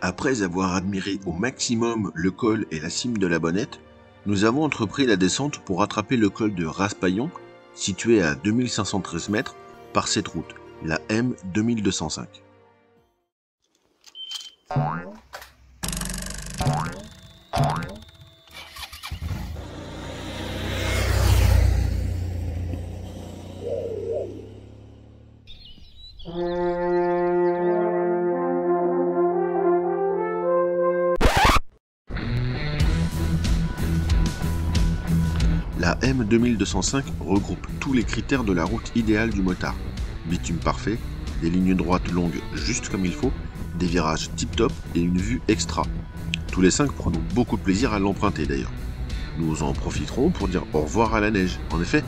Après avoir admiré au maximum le col et la cime de la Bonnette, nous avons entrepris la descente pour rattraper le col de Raspaillon, situé à 2513 mètres, par cette route, la M 2205. La M 2205 regroupe tous les critères de la route idéale du motard. Bitume parfait, des lignes droites longues juste comme il faut, des virages tip-top et une vue extra. Tous les 5 prenons beaucoup de plaisir à l'emprunter d'ailleurs. Nous en profiterons pour dire au revoir à la neige. En effet,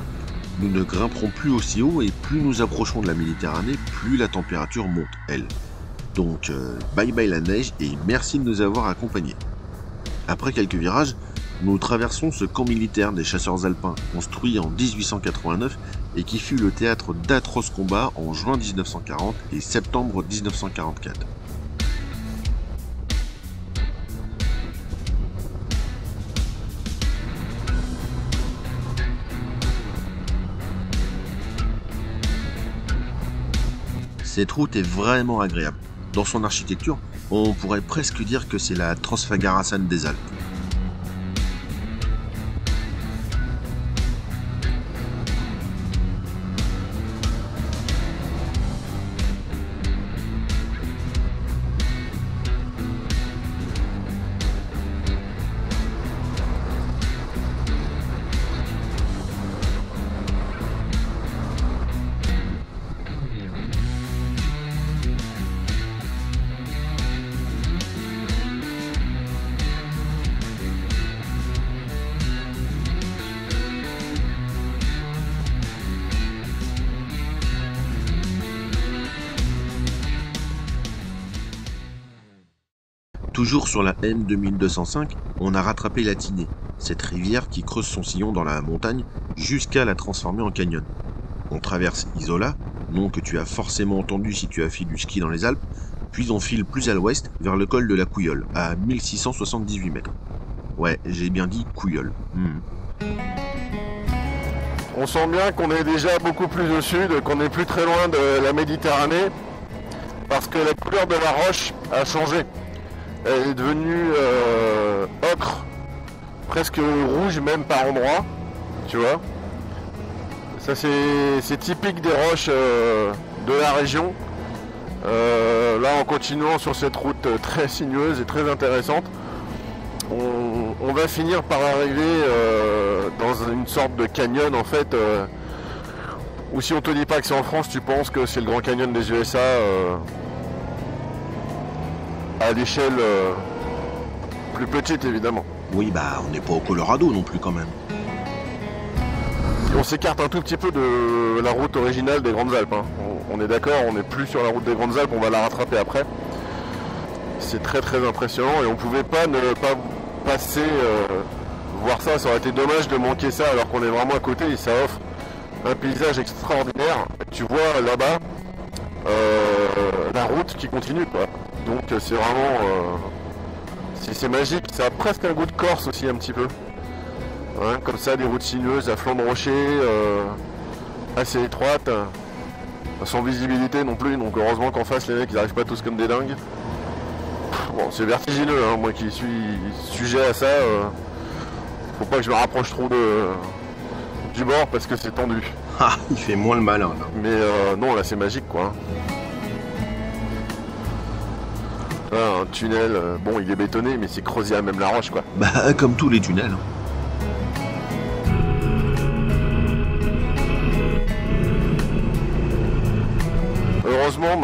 nous ne grimperons plus aussi haut et plus nous approchons de la Méditerranée, plus la température monte, elle. Donc bye bye la neige et merci de nous avoir accompagnés. Après quelques virages, nous traversons ce camp militaire des chasseurs alpins, construit en 1889 et qui fut le théâtre d'atroces combats en juin 1940 et septembre 1944. Cette route est vraiment agréable. Dans son architecture, on pourrait presque dire que c'est la Trosfagarasan des Alpes. Toujours sur la M 2205, on a rattrapé la Tinée, cette rivière qui creuse son sillon dans la montagne jusqu'à la transformer en canyon. On traverse Isola, nom que tu as forcément entendu si tu as fait du ski dans les Alpes, puis on file plus à l'ouest vers le col de la Couilleule, à 1678 mètres. Ouais, j'ai bien dit Couilleule. On sent bien qu'on est déjà beaucoup plus au sud, qu'on n'est plus très loin de la Méditerranée, parce que la couleur de la roche a changé. Elle est devenue ocre, presque rouge même par endroits, tu vois. Ça c'est typique des roches de la région. Là, en continuant sur cette route très sinueuse et très intéressante, on va finir par arriver dans une sorte de canyon en fait, où si on te dit pas que c'est en France, tu penses que c'est le Grand Canyon des USA à l'échelle plus petite évidemment. Oui, bah on n'est pas au Colorado non plus quand même. On s'écarte un tout petit peu de la route originale des Grandes Alpes. Hein. On est d'accord, on n'est plus sur la route des Grandes Alpes, on va la rattraper après. C'est très très impressionnant et on pouvait pas ne pas passer voir ça. Ça aurait été dommage de manquer ça alors qu'on est vraiment à côté et ça offre un paysage extraordinaire. Tu vois là-bas la route qui continue quoi. Donc c'est vraiment c'est magique. Ça a presque un goût de Corse aussi un petit peu. Hein, comme ça, des routes sinueuses à flanc de rocher, assez étroites, sans visibilité non plus, donc heureusement qu'en face les mecs ils arrivent pas tous comme des dingues. Bon, c'est vertigineux, hein, moi qui suis sujet à ça, faut pas que je me rapproche trop du bord parce que c'est tendu. Ah, il fait moins le malin là. Mais non, là c'est magique quoi. Là, un tunnel, bon il est bétonné mais c'est creusé à même la roche quoi. Bah comme tous les tunnels. Heureusement,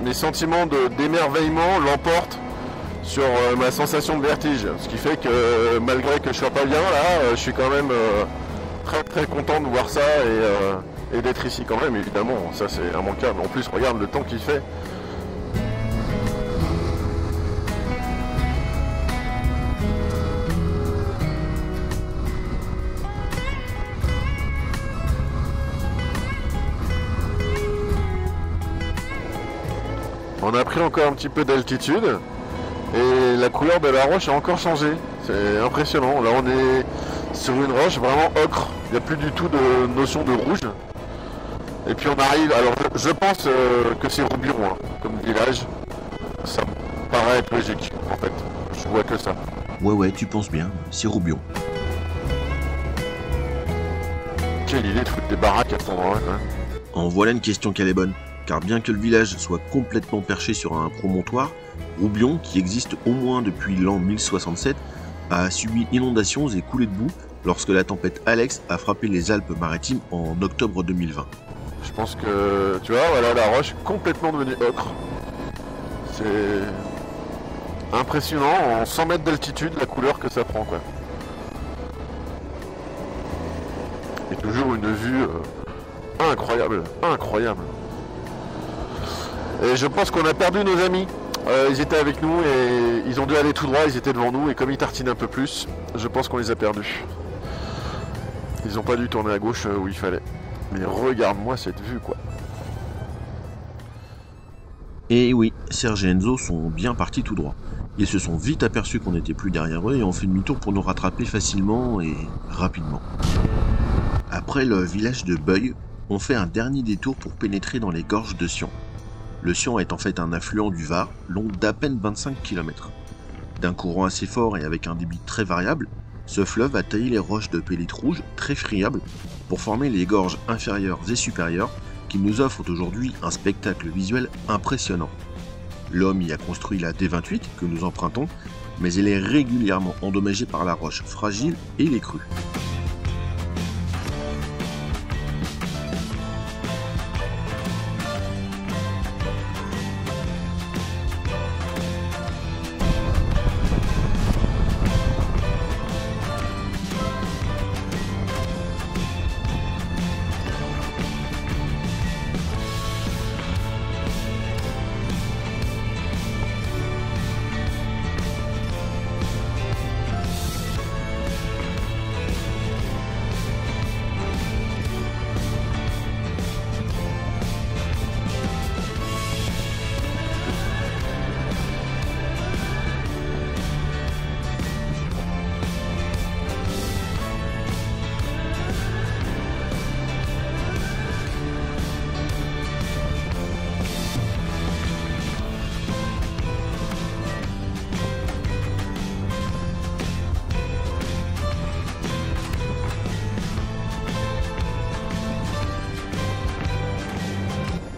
mes sentiments d'émerveillement l'emportent sur ma sensation de vertige. Ce qui fait que malgré que je sois pas bien là, je suis quand même très très content de voir ça et d'être ici quand même, évidemment. Ça c'est immanquable. En plus, regarde le temps qu'il fait. On a pris encore un petit peu d'altitude et la couleur de la roche a encore changé. C'est impressionnant. Là, on est sur une roche vraiment ocre. Il n'y a plus du tout de notion de rouge. Et puis on arrive. Alors, je pense que c'est Roubion, hein, comme village. Ça me paraît être logique, en fait. Je vois que ça. Ouais, tu penses bien, c'est Roubion. Quelle idée de foutre des baraques à cet endroit-là, quand même. En voilà une question qu'elle est bonne, car bien que le village soit complètement perché sur un promontoire, Roubion, qui existe au moins depuis l'an 1067, a subi inondations et coulées de boue lorsque la tempête Alex a frappé les Alpes-Maritimes en octobre 2020. Je pense que, tu vois, voilà la roche complètement devenue ocre. C'est impressionnant, en 100 mètres d'altitude, la couleur que ça prend, quoi. Et toujours une vue incroyable. Et je pense qu'on a perdu nos amis. Ils étaient avec nous et ils ont dû aller tout droit, ils étaient devant nous et comme ils tartinent un peu plus, je pense qu'on les a perdus. Ils n'ont pas dû tourner à gauche où il fallait. Mais regarde-moi cette vue, quoi. Et oui, Serge et Enzo sont bien partis tout droit. Ils se sont vite aperçus qu'on n'était plus derrière eux et ont fait demi-tour pour nous rattraper facilement et rapidement. Après le village de Beuil, on fait un dernier détour pour pénétrer dans les gorges de Sion. Le Sion est en fait un affluent du Var, long d'à peine 25 km. D'un courant assez fort et avec un débit très variable, ce fleuve a taillé les roches de pélite rouge très friables pour former les gorges inférieures et supérieures qui nous offrent aujourd'hui un spectacle visuel impressionnant. L'homme y a construit la D28 que nous empruntons, mais elle est régulièrement endommagée par la roche fragile et les crues.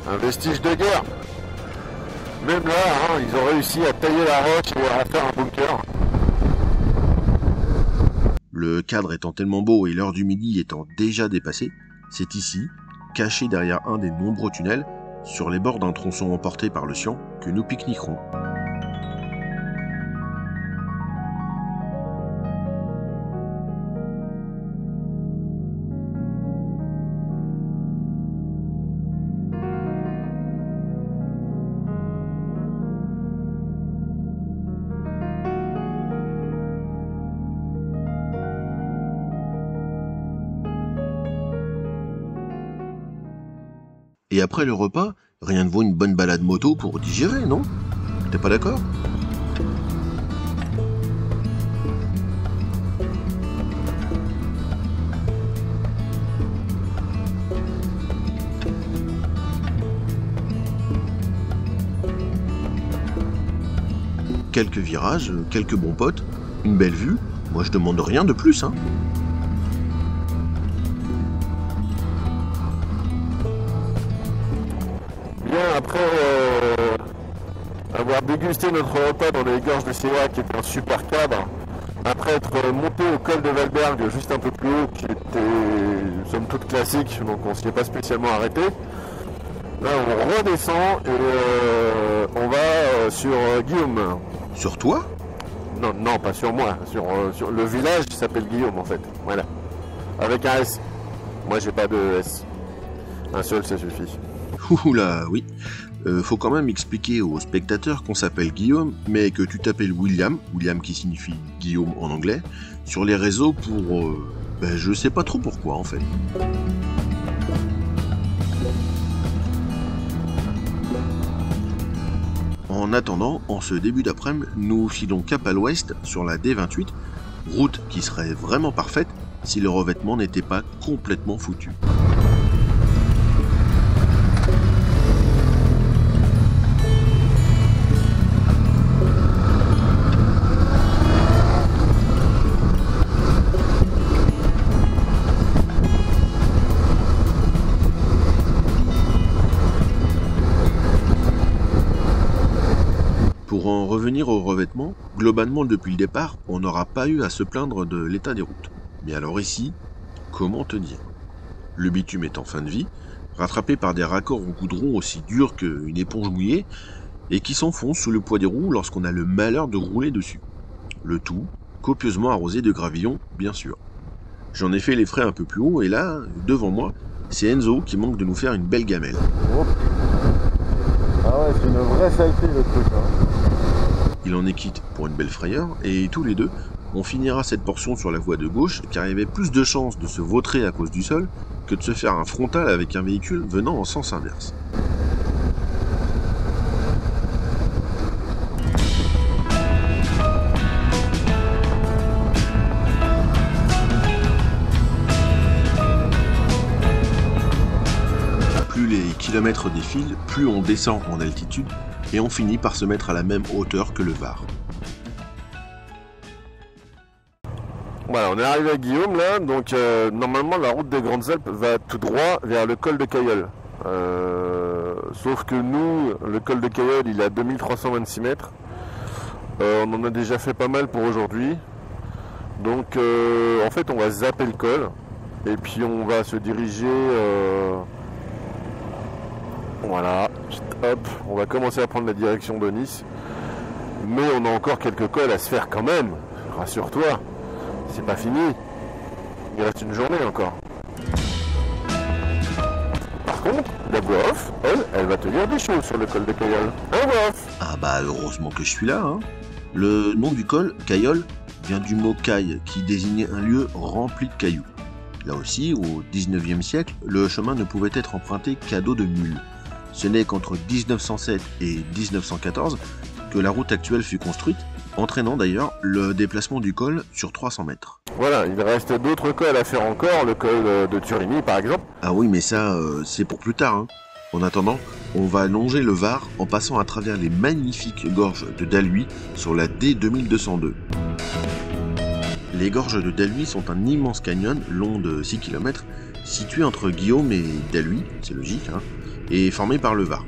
Un vestige de guerre. Même là, hein, ils ont réussi à tailler la roche et à faire un bunker. Le cadre étant tellement beau et l'heure du midi étant déjà dépassée, c'est ici, caché derrière un des nombreux tunnels, sur les bords d'un tronçon emporté par le Sion, que nous pique-niquerons. Et après le repas, rien ne vaut une bonne balade moto pour digérer, non? T'es pas d'accord? Quelques virages, quelques bons potes, une belle vue, moi je demande rien de plus, hein. Après avoir dégusté notre repas dans les gorges de Séa, qui était un super cadre, après être monté au col de Valberg, juste un peu plus haut, qui était somme toute classique, donc on s'y est pas spécialement arrêté. Là on redescend et on va sur Guillaume. Sur toi? Non, pas sur moi, sur le village qui s'appelle Guillaume en fait, voilà. Avec un S. Moi j'ai pas de S. Un seul ça suffit. Oula, oui. Faut quand même expliquer aux spectateurs qu'on s'appelle Guillaume, mais que tu t'appelles William qui signifie Guillaume en anglais, sur les réseaux pour... je sais pas trop pourquoi en fait. En En attendant, en ce début d'après-midi, nous filons cap à l'ouest sur la D28, route qui serait vraiment parfaite si le revêtement n'était pas complètement foutu. Pour en revenir au revêtement, globalement depuis le départ, on n'aura pas eu à se plaindre de l'état des routes. Mais alors ici, comment te dire? Le bitume est en fin de vie, rattrapé par des raccords au goudron aussi durs qu'une éponge mouillée, et qui s'enfoncent sous le poids des roues lorsqu'on a le malheur de rouler dessus. Le tout, copieusement arrosé de gravillon, bien sûr. J'en ai fait les frais un peu plus haut, et là, devant moi, c'est Enzo qui manque de nous faire une belle gamelle. Oh. Ah ouais, c'est une vraie saleté le truc, hein. Il en est quitte pour une belle frayeur, et tous les deux, on finira cette portion sur la voie de gauche, car il y avait plus de chances de se vautrer à cause du sol que de se faire un frontal avec un véhicule venant en sens inverse. Plus les kilomètres défilent, plus on descend en altitude, et on finit par se mettre à la même hauteur que le Var. Voilà, on est arrivé à Guillaume là, donc normalement la route des Grandes Alpes va tout droit vers le col de Cailleul. Sauf que nous, le col de Cailleul il est à 2326 mètres. On en a déjà fait pas mal pour aujourd'hui. Donc en fait on va zapper le col et puis on va se diriger... Voilà, hop, on va commencer à prendre la direction de Nice. Mais on a encore quelques cols à se faire quand même, rassure-toi. C'est pas fini. Il reste une journée encore. Par contre, la voix off, elle va te dire des choses sur le col de Cailleul. Un voix off. Ah bah heureusement que je suis là, hein. Le nom du col, Cailleul, vient du mot caille, qui désignait un lieu rempli de cailloux. Là aussi, au XIXe siècle, le chemin ne pouvait être emprunté qu'à dos de mule. Ce n'est qu'entre 1907 et 1914 que la route actuelle fut construite, entraînant d'ailleurs le déplacement du col sur 300 mètres. Voilà, il reste d'autres cols à faire encore, le col de Turini par exemple. Ah oui, mais ça, c'est pour plus tard, hein. En attendant, on va longer le Var en passant à travers les magnifiques gorges de Dalhuy sur la D2202. Les gorges de Dalhuy sont un immense canyon long de 6 km, situé entre Guillaume et Dalhuy, c'est logique, hein, et formé par le Var.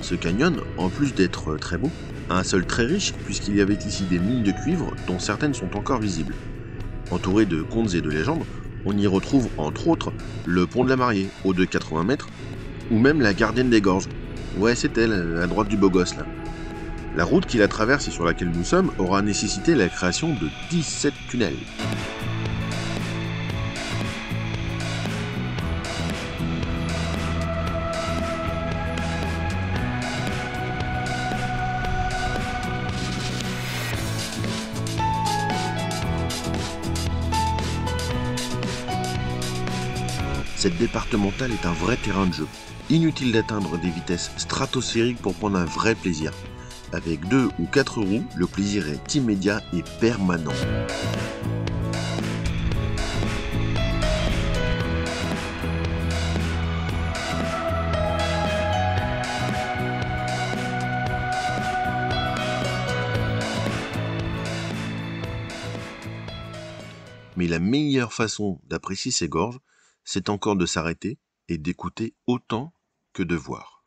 Ce canyon, en plus d'être très beau, a un sol très riche puisqu'il y avait ici des mines de cuivre dont certaines sont encore visibles. Entouré de contes et de légendes, on y retrouve entre autres le pont de la Mariée, haut de 80 mètres, ou même la gardienne des gorges. Ouais, c'est elle, à droite du beau gosse là. La route qui la traverse et sur laquelle nous sommes aura nécessité la création de 17 tunnels. Cette départementale est un vrai terrain de jeu. Inutile d'atteindre des vitesses stratosphériques pour prendre un vrai plaisir. Avec 2 ou 4 roues, le plaisir est immédiat et permanent. Mais la meilleure façon d'apprécier ces gorges, c'est encore de s'arrêter et d'écouter autant que de voir.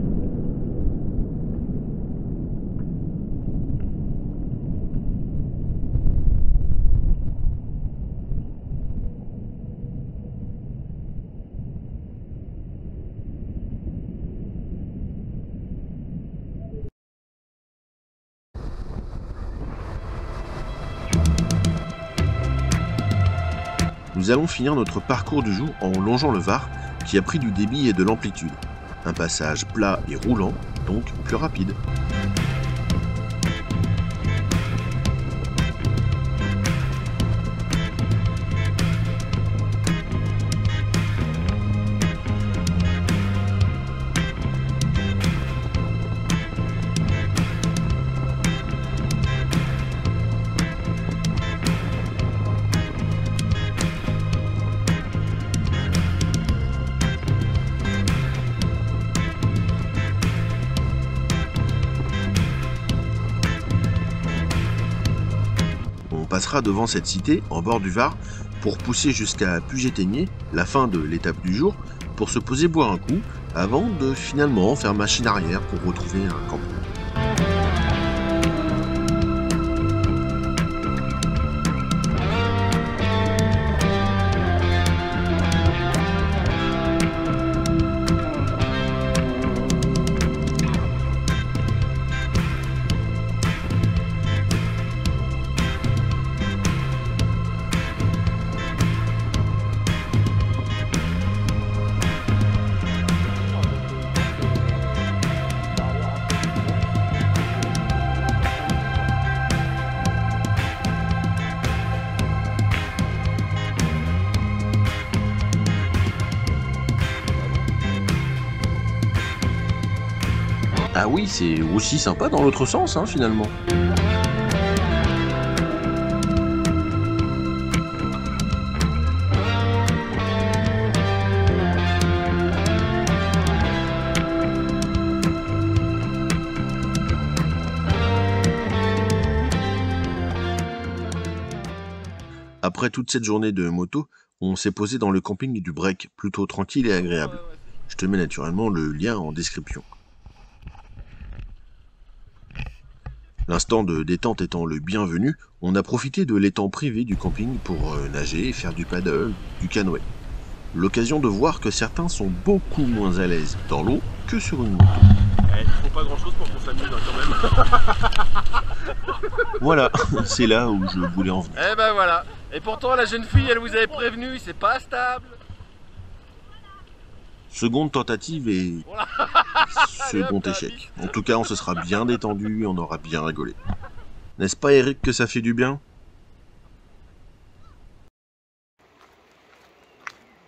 Nous allons finir notre parcours du jour en longeant le Var, qui a pris du débit et de l'amplitude. Un passage plat et roulant, donc plus rapide. passera devant cette cité, en bord du Var, pour pousser jusqu'à Puget-Théniers, la fin de l'étape du jour, pour se poser boire un coup, avant de finalement faire machine arrière pour retrouver un campement. Ah oui, c'est aussi sympa dans l'autre sens, hein, finalement. Après toute cette journée de moto, on s'est posé dans le camping du Break, plutôt tranquille et agréable. Je te mets naturellement le lien en description. L'instant de détente étant le bienvenu, on a profité de l'étang privé du camping pour nager, faire du paddle, du canoë. L'occasion de voir que certains sont beaucoup moins à l'aise dans l'eau que sur une moto. Il faut pas grand chose pour qu'on s'amuse quand même. Voilà, c'est là où je voulais en venir. Eh ben voilà. Et pourtant la jeune fille, elle vous avait prévenu, c'est pas stable. Seconde tentative et second échec. En tout cas, on se sera bien détendu, on aura bien rigolé. N'est-ce pas Eric que ça fait du bien?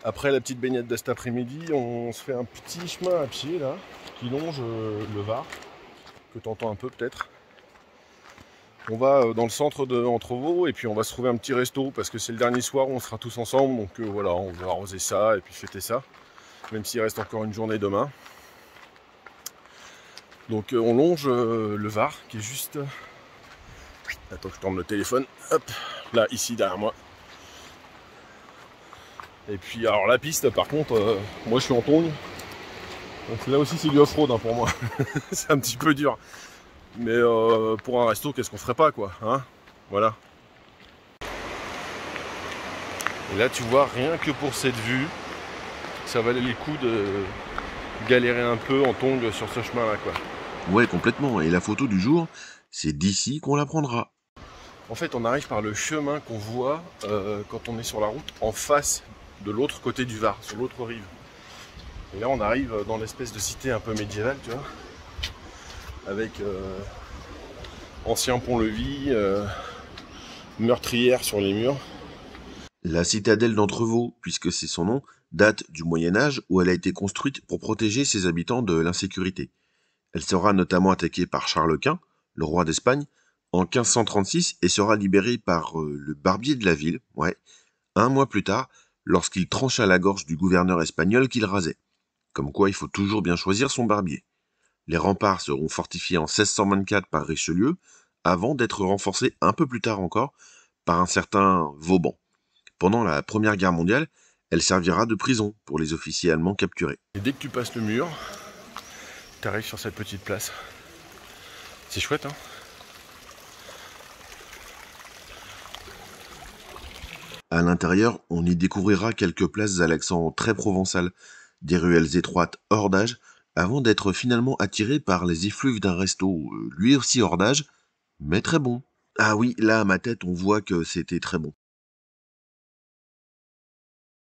Après la petite baignade de cet après-midi, on se fait un petit chemin à pied là, qui longe le Var, que tu entends un peu peut-être. On va dans le centre de Entrevaux et puis on va se trouver un petit resto parce que c'est le dernier soir où on sera tous ensemble. Donc voilà, on va arroser ça et puis fêter ça, même s'il reste encore une journée demain. Donc on longe le Var qui est juste... Attends que je tourne le téléphone. Hop, là, ici derrière moi. Et puis alors la piste par contre, moi je suis en tongue. Donc là aussi c'est du off-road hein, pour moi. C'est un petit peu dur. Mais pour un resto, qu'est-ce qu'on ferait pas quoi, hein? Voilà. Et là tu vois, rien que pour cette vue, ça valait le coup de galérer un peu en tongue sur ce chemin là quoi. Ouais, complètement. Et la photo du jour, c'est d'ici qu'on la prendra. En fait, on arrive par le chemin qu'on voit quand on est sur la route en face de l'autre côté du Var, sur l'autre rive. Et là, on arrive dans l'espèce de cité un peu médiévale, tu vois, avec ancien pont-levis, meurtrière sur les murs. La citadelle d'Entrevaux, puisque c'est son nom, date du Moyen-Âge où elle a été construite pour protéger ses habitants de l'insécurité. Elle sera notamment attaquée par Charles Quint, le roi d'Espagne, en 1536 et sera libérée par le barbier de la ville, un mois plus tard, lorsqu'il trancha la gorge du gouverneur espagnol qu'il rasait. Comme quoi il faut toujours bien choisir son barbier. Les remparts seront fortifiés en 1624 par Richelieu, avant d'être renforcés un peu plus tard encore par un certain Vauban. Pendant la Première Guerre mondiale, elle servira de prison pour les officiers allemands capturés. Et dès que tu passes le mur, tu arrives sur cette petite place. C'est chouette, hein? À l'intérieur, on y découvrira quelques places à l'accent très provençal, des ruelles étroites hors d'âge, avant d'être finalement attiré par les effluves d'un resto, lui aussi hors d'âge, mais très bon. Ah oui, là à ma tête, on voit que c'était très bon.